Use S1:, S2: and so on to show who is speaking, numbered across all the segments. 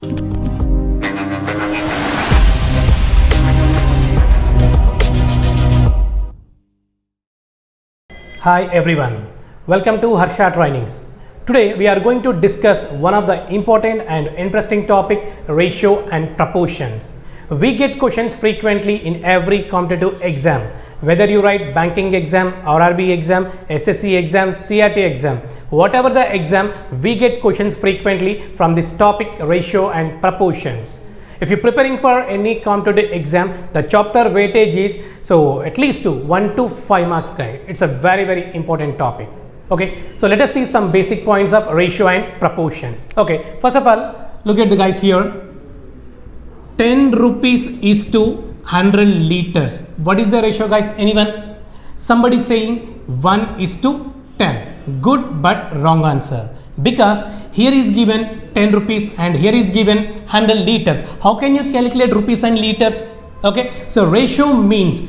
S1: Hi everyone, welcome to Harsha Trainings. Today we are going to discuss one of the important and interesting topic, ratio and proportions. We get questions frequently in every competitive exam, whether you write banking exam, RRB exam, SSC exam, CRT exam, whatever the exam, we get questions frequently from this topic, ratio and proportions. If you're preparing for any competitive exam, the chapter weightage is at least 1 to 5 marks guide. It's a very important topic. Okay, so let us see some basic points of ratio and proportions. Okay, first of all, look at the guys here. 10 rupees is to 100 liters. What is the ratio, guys? Anyone? Somebody saying 1 is to 10. Good but wrong answer. Because here is given 10 rupees and here is given 100 liters. How can you calculate rupees and liters? Okay, so ratio means,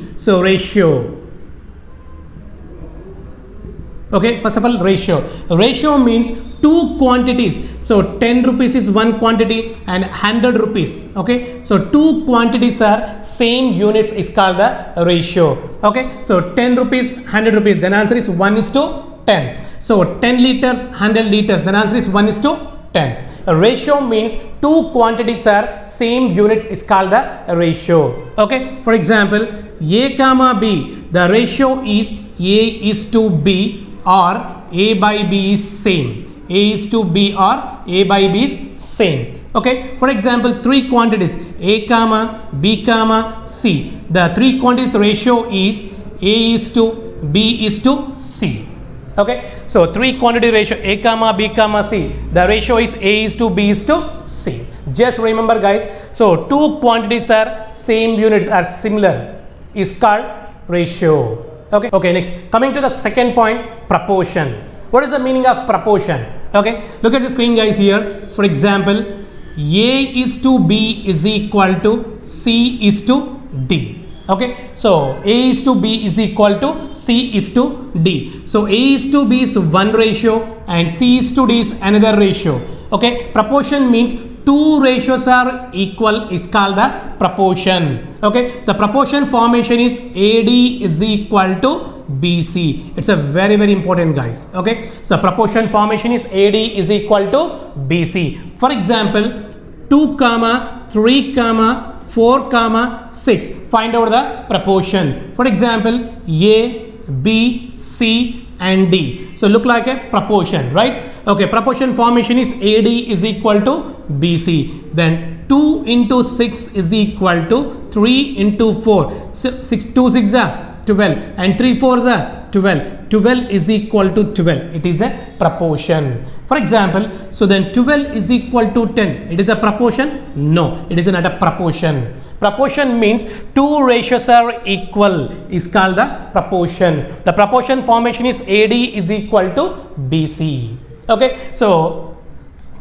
S1: okay, first of all, ratio means two quantities. So 10 rupees is one quantity and 100 rupees. Okay, so two quantities are same units is called the ratio. Okay, so 10 rupees, 100 rupees, then answer is 1 is to 10. So 10 liters, 100 liters, then answer is 1 is to 10. A ratio means two quantities are same units is called the ratio. Okay, for example, A comma B, the ratio is A is to B or A by B is same. A is to B or A by B is same. Okay, for example, three quantities A comma B comma C. The three quantities ratio is A is to B is to C. Okay, so three quantity ratio A comma B comma C, the ratio is A is to B is to C. Just remember guys, so two quantities are same units are similar is called ratio. Okay, next coming to the second point, proportion. What is the meaning of proportion? Okay, look at the screen guys here. For example, A is to B is equal to C is to D. Okay, so A is to B is equal to C is to D. So A is to B is one ratio and C is to D is another ratio. Okay, proportion means two ratios are equal is called the proportion. Okay, the proportion formation is AD is equal to BC. It's a very important guys. Okay, so proportion formation is AD is equal to BC. For example, 2 comma 3 comma 4 comma 6, find out the proportion. For example, A, B, C and D. So look like a proportion, right? Okay, proportion formation is AD is equal to BC. Then 2 into 6 is equal to 3 into 4. 2 6 are 12 and 3 4s are 12. 12 is equal to 12. It is a proportion. For example, so then 12 is equal to 10. It is a proportion? No, it is not a proportion. Proportion means two ratios are equal is called the proportion. The proportion formation is AD is equal to BC. Okay, so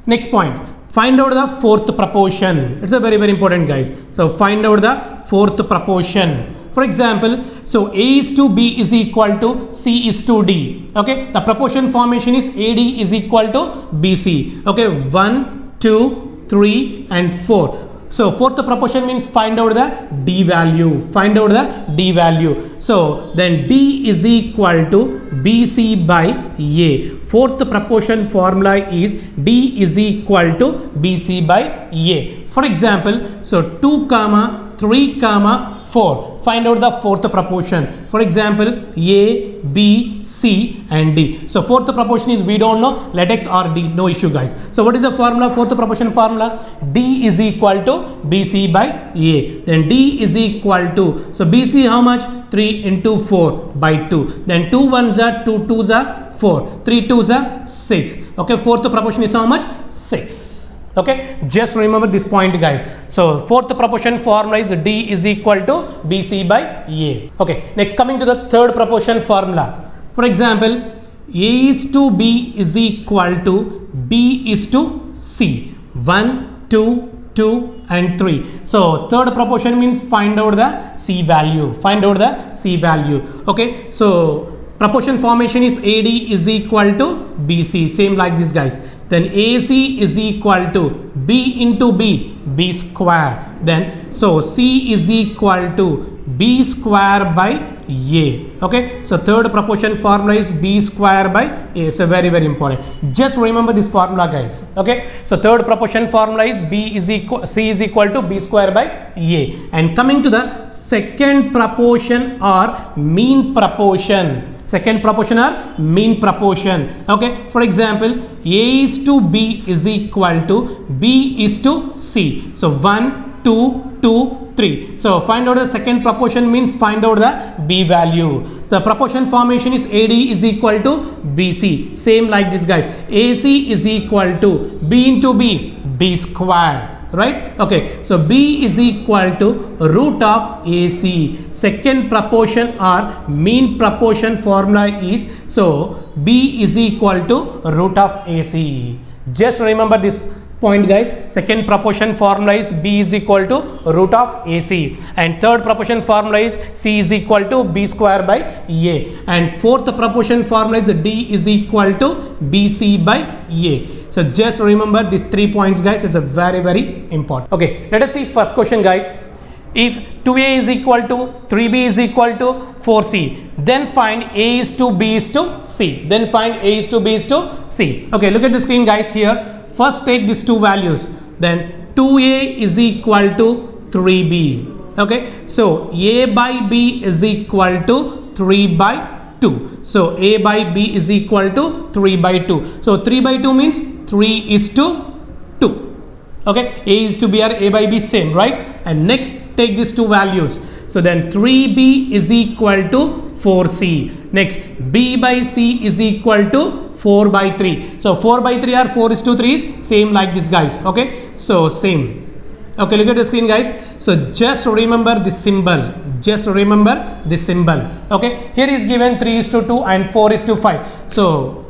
S1: next point, find out the fourth proportion. It's a very important guys. So find out the fourth proportion. For example, so A is to B is equal to C is to D. Okay, the proportion formation is AD is equal to BC. Okay, 1, 2, 3 and 4. So fourth proportion means find out the D value. Find out the D value. So then D is equal to BC by A. Fourth proportion formula is D is equal to BC by A. For example, so 2 comma 3 comma 4. Find out the fourth proportion. For example, A, B, C and D. So fourth proportion is we don't know, let X or D, no issue guys. So what is the formula, fourth proportion formula? D is equal to BC by A. Then D is equal to, so BC how much? 3 into 4 by 2. Then 2 1s are 2 2s are 4. 3 2s are 6. Okay, fourth proportion is how much? 6. Okay, just remember this point guys. So fourth proportion formula is D is equal to BC by A. Okay, next coming to the third proportion formula. For example, A is to B is equal to B is to C. 1, 2, 2 and 3. So third proportion means find out the C value. Find out the C value. Okay, so proportion formation is AD is equal to BC, same like this guys. Then AC is equal to B into B square. Then so C is equal to B square by A. Okay, so third proportion formula is B square by A. It's a very important. Just remember this formula guys. Okay, so third proportion formula is C is equal to B square by A. And coming to the second proportion or mean proportion. Second proportion or mean proportion. Okay, for example, A is to B is equal to B is to C. So 1, 2, 2, 3. So find out the second proportion means find out the B value. The proportion formation is AD is equal to BC. Same like this guys. AC is equal to B into B square. Right? Okay, so B is equal to root of AC. Second proportion or mean proportion formula is, so B is equal to root of AC. Just remember this point guys. Second proportion formula is B is equal to root of AC, and third proportion formula is C is equal to B square by A, and fourth proportion formula is D is equal to BC by A. So just remember these 3 points guys. It's a very important. Okay, let us see first question guys. If 2A is equal to 3B is equal to 4C, then find A is to B is to C. Then find A is to B is to C. Okay, look at the screen guys here. First take these two values. Then 2A is equal to 3B. Okay, so A by B is equal to 3 by 2. So A by B is equal to 3 by 2. So 3 by 2 means 3 is to 2. Okay, A is to B or A by B same, right? And next take these two values. So then 3B is equal to 4C. Next B by C is equal to 4 by 3. So 4 by 3 or 4 is to 3 is same like this guys. Okay, so same. Okay, look at the screen guys. So just remember this symbol. Just remember this symbol. Okay, here is given 3 is to 2 and 4 is to 5. So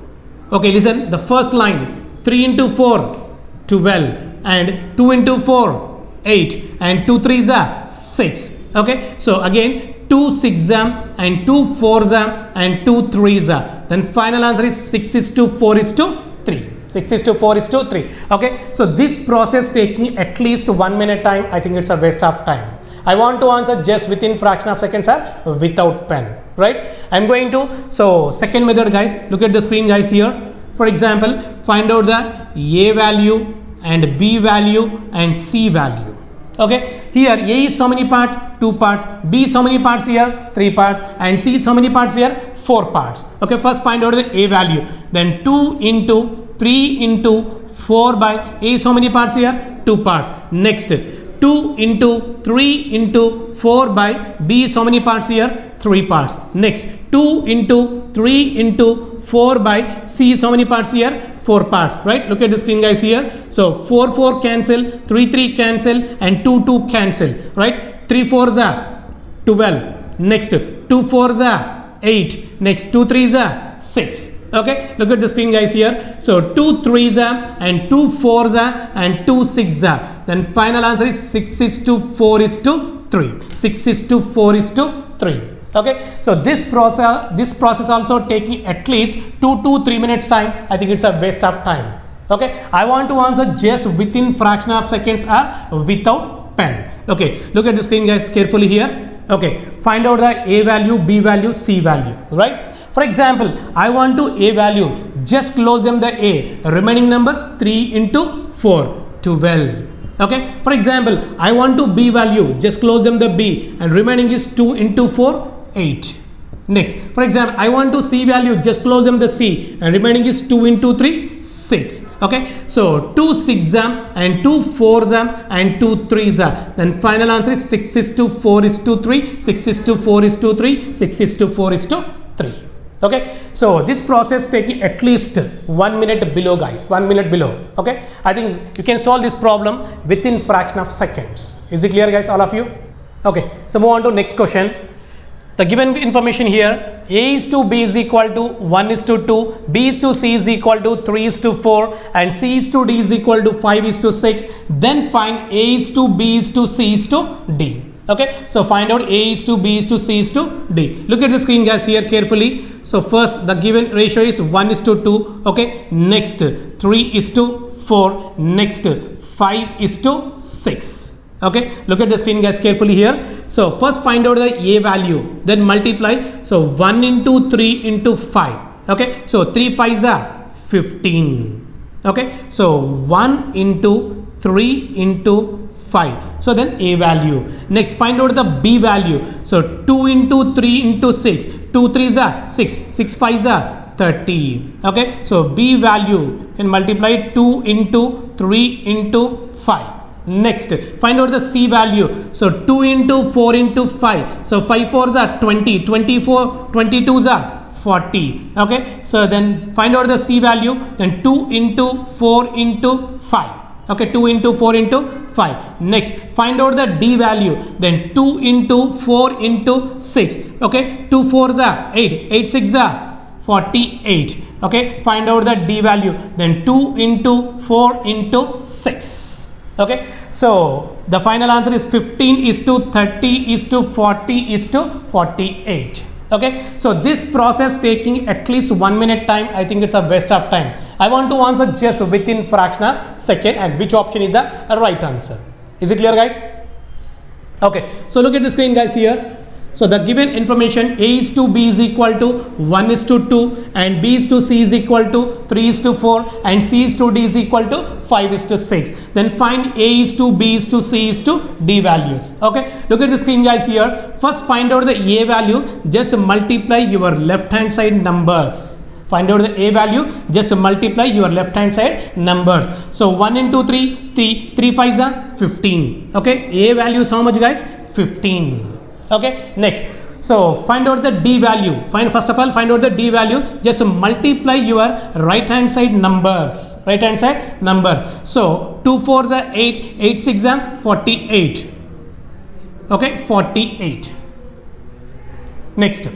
S1: okay, listen, the first line 3 into 4 12 and 2 into 4 8 and 2 3s are 6. Okay, so again 2 6 and 2 4s and 2 3s. Then final answer is 6 is to 4 is to 3. 6 is to 4 is to 3. Okay, so this process taking at least 1 minute time, I think it's a waste of time. I want to answer just within fraction of seconds or without pen, right? I'm going to, so second method guys, look at the screen guys here. For example, find out the A value and B value and C value. Okay, here A is how many parts? 2 parts. B is how many parts here? 3 parts. And C is how many parts here? 4 parts. Okay, first find out the A value. Then 2 into 3 into 4 by A is how many parts here? 2 parts. Next 2 into 3 into 4 by B is how many parts here? 3 parts. Next 2 into 3 into 4 by C is how many parts here? 4 parts, right? Look at the screen guys here. So 4 4 cancel, 3 3 cancel and 2 2 cancel, right? 3 4s are 12. Next 2 4s are 8. Next 2 3s are 6. Okay, look at the screen guys here. So 2 3s are and 2 4s are and 2 6s are. Then final answer is 6 is to 4 is to 3. 6 is to 4 is to 3. Okay, so this process also taking at least 2 to 3 minutes time. I think it's a waste of time. Okay, I want to answer just within fraction of seconds or without pen. Okay, look at the screen guys carefully here. Okay, find out the A value, B value, C value, right? For example, I want to A value, just close them the A, remaining numbers 3 into 4, 12. Okay, for example, I want to B value, just close them the B and remaining is 2 into 4, 8. Next, for example, I want to C value, just close them the C and remaining is 2 into 3, 6. Okay, so 2 6 and 2 4s and 2 3s. Then final answer is 6 is to 4 is to 3, 6 is to 4 is to 3, 6 is to 4 is to 3. Okay, so this process taking at least 1 minute below guys, 1 minute below. Okay, I think you can solve this problem within fraction of seconds. Is it clear guys, all of you? Okay, so move on to next question. The given information here, A is to B is equal to 1 is to 2, B is to C is equal to 3 is to 4 and C is to D is equal to 5 is to 6. Then find A is to B is to C is to D. Okay, so find out A is to B is to C is to D. Look at the screen guys here carefully. So first the given ratio is 1 is to 2. Okay, next 3 is to 4, next 5 is to 6. Okay, look at the screen guys carefully here. So first find out the A value, then multiply. So 1 into 3 into 5. Okay, so 3 5s are 15. Okay, so 1 into 3 into 5, so then A value. Next find out the B value. So 2 into 3 into 6, 2 3s are 6, 6 5s are 30. Okay, so B value can multiply 2 into 3 into 5. Next find out the C value. So 2 into 4 into 5, so 5 4s are 20, 24 22s are 40. Okay, so then find out the C value, then 2 into 4 into 5. Okay, 2 into 4 into 5. Next find out the D value, then 2 into 4 into 6. Okay, 2 4s are 8, 8 6 are 48. Okay, find out the D value, then 2 into 4 into 6. Okay, so the final answer is 15 is to 30 is to 40 is to 48. Okay, so this process taking at least 1 minute time, I think it's a waste of time. I want to answer just within fractional second, and which option is the right answer. Is it clear guys? Okay, so look at the screen guys here. So the given information, A is to B is equal to 1 is to 2, and B is to C is equal to 3 is to 4, and C is to D is equal to 5 is to 6. Then find A is to B is to C is to D values. Okay, look at the screen guys here. First find out the A value, just multiply your left hand side numbers. Find out the A value, just multiply your left hand side numbers. So 1 into 3, 3 5s are 15. Okay, A value is how much guys? 15. Okay, next so find out the D value. First of all find out the D value, just multiply your right hand side numbers. Right hand side numbers. So 2 4s are 8, 8 6 are 48. Okay, 48. Next,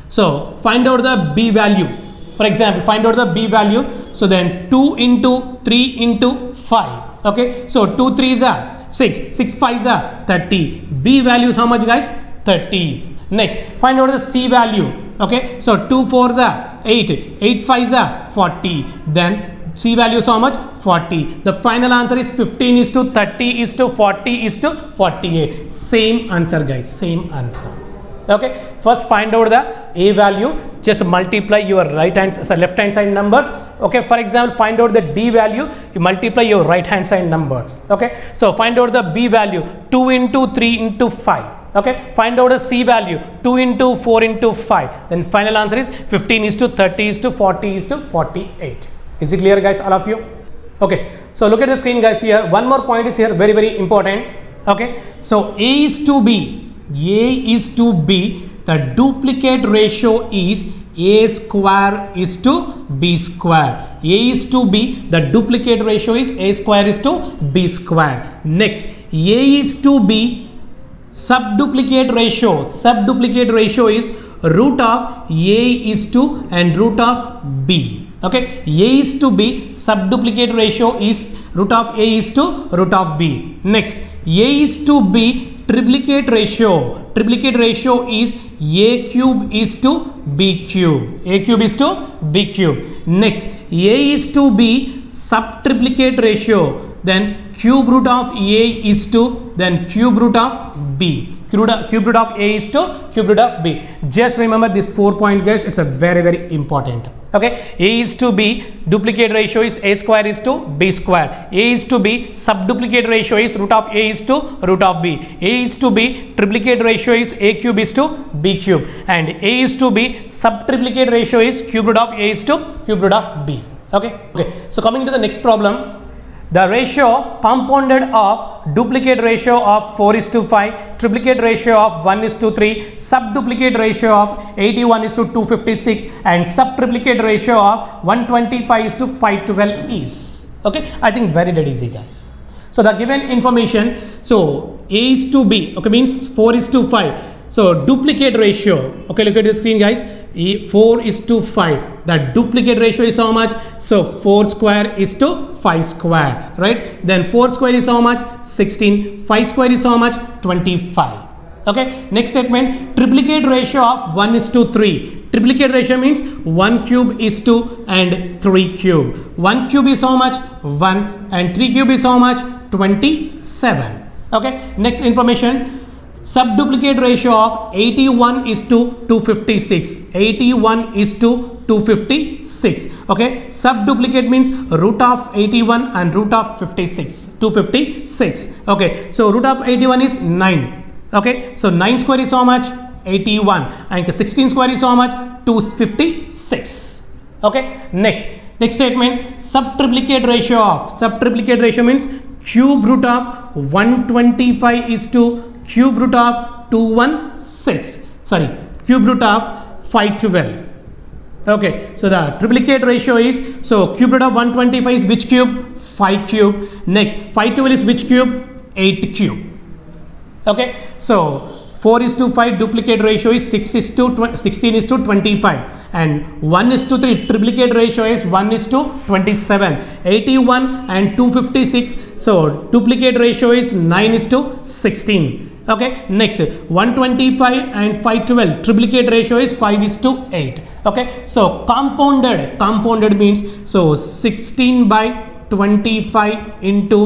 S1: so find out the B value. For example, find out the B value. So then 2 into 3 into 5. Okay, so 2 3s are 6, 6 5s are 30. B value is how much guys? 30. Next find out the C value. Okay, so 2 4s are 8, 8 5s are 40. Then C value is how much? 40. The final answer is 15 is to 30 is to 40 is to 48. Same answer guys, same answer. Okay, first find out the A value, just multiply your left hand side numbers. Okay, for example find out the D value, you multiply your right hand side numbers. Okay, so find out the B value, 2 into 3 into 5. Okay, find out the C value, 2 into 4 into 5. Then final answer is 15 is to 30 is to 40 is to 48. Is it clear guys, all of you? Okay, so look at the screen guys here. One more point is here, very important. Okay, so A is to B, the duplicate ratio is A square is to B square. A is to B, the duplicate ratio is A square is to B square. Next, A is to B, subduplicate ratio is root of A is to and root of B. Okay, A is to B, subduplicate ratio is root of A is to root of B. Next, A is to B, triplicate ratio is A cube is to B cube. A cube is to B cube. Next, A is to B, subtriplicate ratio, then cube root of A is to then cube root of B. Cube root of A is to cube root of B. Just remember this 4 points guys, it's a very important. Okay, A is to B, duplicate ratio is A square is to B square. A is to B, subduplicate ratio is root of A is to root of B. A is to B, triplicate ratio is A cube is to B cube, and A is to B, subtriplicate ratio is cube root of A is to cube root of B. Okay, so coming to the next problem. The ratio compounded of duplicate ratio of 4 is to 5, triplicate ratio of 1 is to 3, subduplicate ratio of 81 is to 256, and subtriplicate ratio of 125 is to 512 is. Okay, I think very dead easy guys. So the given information, so A is to B, okay, means 4 is to 5. So duplicate ratio. Okay, look at the screen, guys. 4:5. The duplicate ratio is how much? So 4 square is to 5 square, right? Then 4 square is how much? 16. 5 square is how much? 25. Okay, next statement, triplicate ratio of 1:3. Triplicate ratio means 1 cube is to and 3 cube. 1 cube is how much? 1 and 3 cube is how much? 27. Okay, next information, subduplicate ratio of 81:256. 81:256. Okay, subduplicate means root of 81 and root of 56. 256. Okay, so root of 81 is 9. Okay, so 9 square is how much? 81 and 16 square is how much? 256. Okay, next statement, subtriplicate ratio of, subtriplicate ratio means cube root of 125 is to cube root of 216, sorry, cube root of 512. Okay, so the triplicate ratio is, so cube root of 125 is which cube? 5 cube. Next 512 is which cube? 8 cube. Okay, so 4:5 duplicate ratio is 16:25 and 1:3 triplicate ratio is 1:27. 81 and 256, so duplicate ratio is 9:16. Okay, next 125 and 512 triplicate ratio is 5:8. Okay, so compounded means, so 16/25 into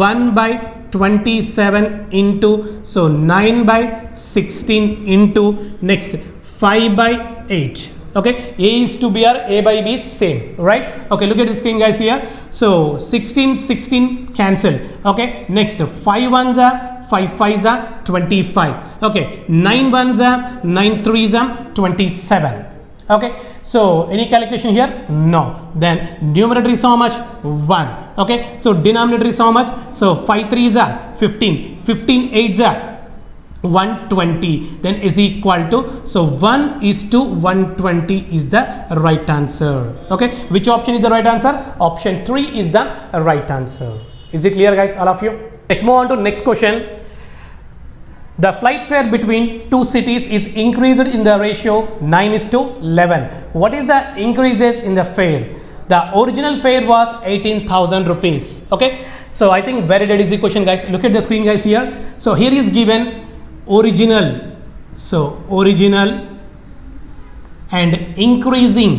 S1: 1/27 into, so 9/16 into next 5/8. Okay, A is to B or A by B is same, right? Okay, look at the screen, guys, here. So 16 cancel. Okay, next 5 ones are 5 5s are 25. Okay, 9 ones are 9 3s are 27. Okay, so any calculation here? No. Then numerator is how much? 1. Okay, so denominator is how much? So 5 3s are 15. 15 8s are 120. Then is equal to, so 1:120 is the right answer. Okay, which option is the right answer? Option 3 is the right answer. Is it clear, guys, all of you? Let's move on to next question. The flight fare between two cities is increased in the ratio 9:11. What is the increases in the fare? The original fare was 18,000 rupees. Okay, so I think very dead is the question, guys. Look at the screen, guys, here. So here is given original, so original and increasing,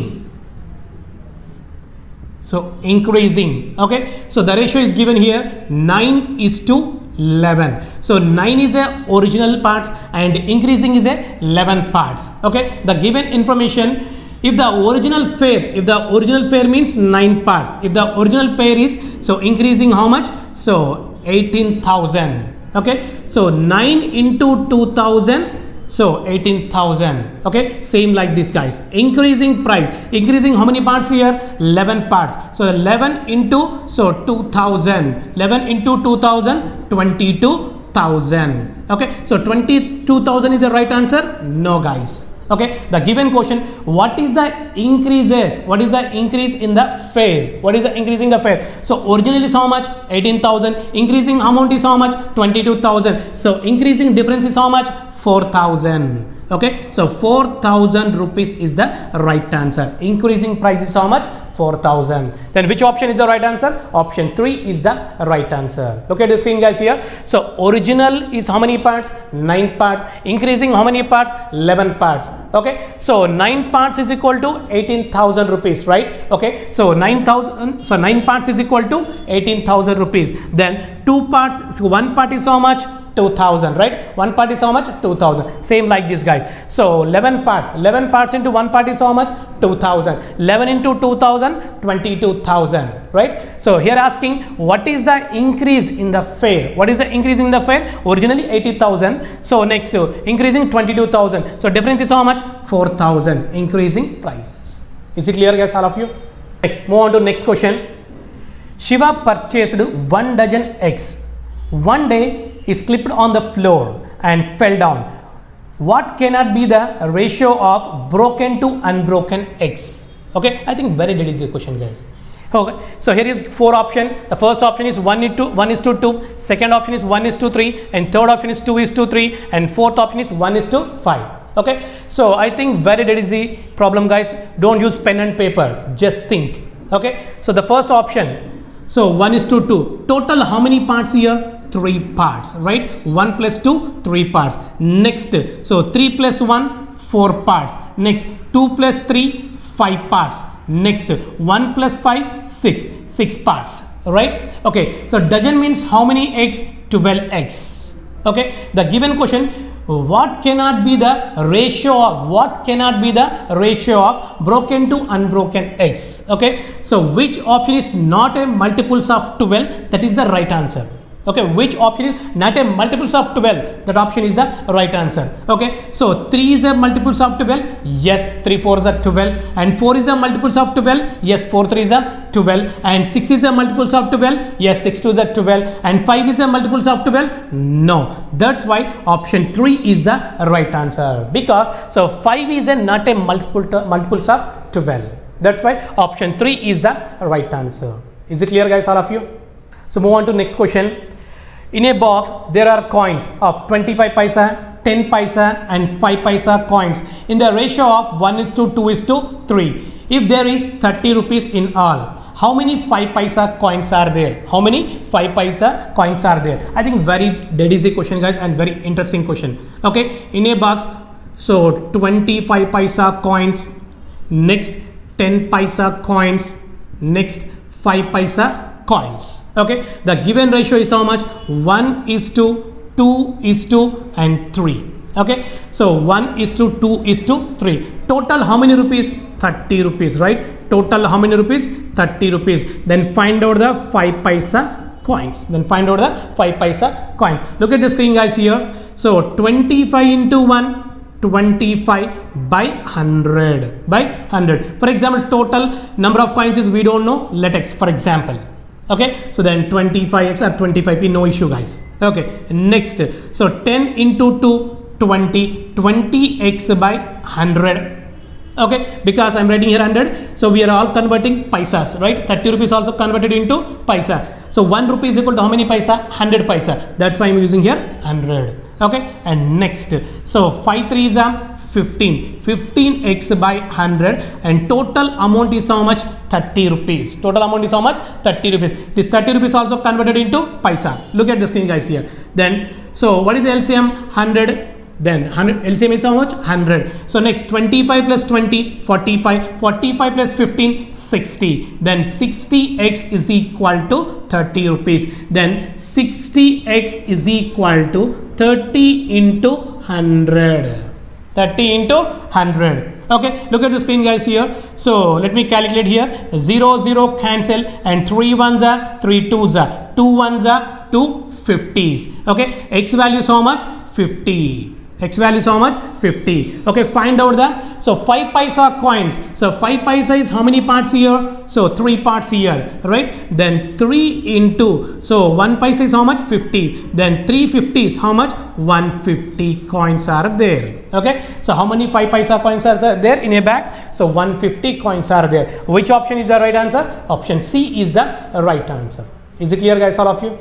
S1: so increasing. Okay, so the ratio is given here 9:11. so 9 is a original parts and increasing is a 11 parts. Okay, the given information, if the original fare means 9 parts, if the original fare is, so increasing how much? So 18,000. Okay, so 9 into 2,000, so 18,000. Okay, same like this, guys. Increasing price, increasing how many parts here? 11 parts. So 11 into, so 2,000. 11 into 2,000, 22,000. Okay, so 22,000 is the right answer? No, guys. Okay, the given question, what is the increases? What is the increase in the fare? What is the increase in the fare? So originally is how much? 18,000. Increasing amount is how much? 22,000. So increasing difference is how much? 4,000. Okay, so 4,000 rupees is the right answer. Increasing price is how much? 4,000. Then which option is the right answer? Option 3 is the right answer. Look at the screen, guys, here. So original is how many parts? 9 parts. Increasing how many parts? 11 parts. Okay, so 9 parts is equal to 18,000 rupees, right? Okay, so 9,000, so 9 parts is equal to 18,000 rupees. Then 2 parts, so 1 part is how much? 2,000, right? 1 part is how much? 2,000. Same like this, guys. So 11 parts into 1 part is how much? 2,000. 11 into 2,000, 22,000, right? So here asking, what is the increase in the fare? What is the increase in the fare? Originally 80,000. So next to increasing 22,000. So difference is how much? 4,000. Increasing prices. Is it clear, guys, all of you? Next, move on to next question. Shiva purchased 1 dozen eggs. One day he slipped on the floor and fell down. What cannot be the ratio of broken to unbroken eggs? Okay, I think very dead is the question, guys. Okay, so here is 4 options. The first option is 1:2, second option is 1:3, and third option is 2:3, and fourth option is 1:5. Okay, so I think very easy problem, guys. Don't use pen and paper, just think. Okay, so the first option, so 1:2, total how many parts here? 3 parts, right? 1 plus 2, 3 parts. Next, so 3 plus 1, 4 parts. Next, 2 plus 3, 5 parts. Next, 1 plus 5, 6 parts, right? Okay, so dozen means how many eggs? 12 eggs. Okay, the given question, what cannot be the ratio of broken to unbroken eggs? Okay, so which option is not a multiples of 12? That is the right answer. Okay, which option is not a multiples of 12? That option is the right answer. Okay, so 3 is a multiples of 12. Yes, 3 4s are 12, and 4 is a multiples of 12. Yes, 4 3s are 12, and 6 is a multiples of 12. Yes, 6 2s are 12, and 5 is a multiples of 12. No, that's why option 3 is the right answer, because so 5 is a not a multiples of 12. That's why option 3 is the right answer. Is it clear, guys, all of you? So move on to next question. In a box there are coins of 25 paisa, 10 paisa and 5 paisa coins in the ratio of 1:2:3. If there is 30 rupees in all, how many 5 paisa coins are there? How many 5 paisa coins are there? I think very dead easy question, guys, and very interesting question. Okay, in a box, so 25 paisa coins, next 10 paisa coins, next 5 paisa coins. Okay, the given ratio is how much? 1:2 and 3. Okay, so 1:2:3. Total how many rupees? 30 rupees, right? Total how many rupees? 30 rupees. Then find out the 5 paisa coins. Look at the screen, guys, here. So 25 into 1, 25 by 100. For example, total number of coins is we don't know. Let x, for example. Okay, so then 25x or 25p, no issue, guys. Okay, next, so 10 into 2, 20x by 100. Okay, because I'm writing here 100, so we are all converting paisas, right? 30 rupees also converted into paisa. So 1 rupee is equal to how many paisa? 100 paisa. That's why I'm using here 100. Okay, and next, so 5 3 is 15x by 100, and total amount is how much? 30 rupees. Total amount is how much? 30 rupees. This 30 rupees also converted into paisa. Look at the screen, guys, here. Then, so what is the LCM? 100. Then 100 LCM is how much? 100. So next, 25 plus 20, 45 plus 15, 60. Then 60x is equal to 30 rupees. Then 60x is equal to 30 into 100. 30 into 100. Okay, look at the screen, guys, here. So let me calculate here. 0 0 cancel, and 3 1s are 3 2s are 2 1s are 2 50s. Okay, x value is how much? 50. X value is how much? 50. Okay, find out the, so 5 paisa coins. So 5 paisa is how many parts here? So 3 parts here, right? Then 3 into, so 1 paisa is how much? 50. Then 350 is how much? 150 coins are there. Okay, so how many 5 paisa coins are there in a bag? So 150 coins are there. Which option is the right answer? Option C is the right answer. Is it clear, guys, all of you?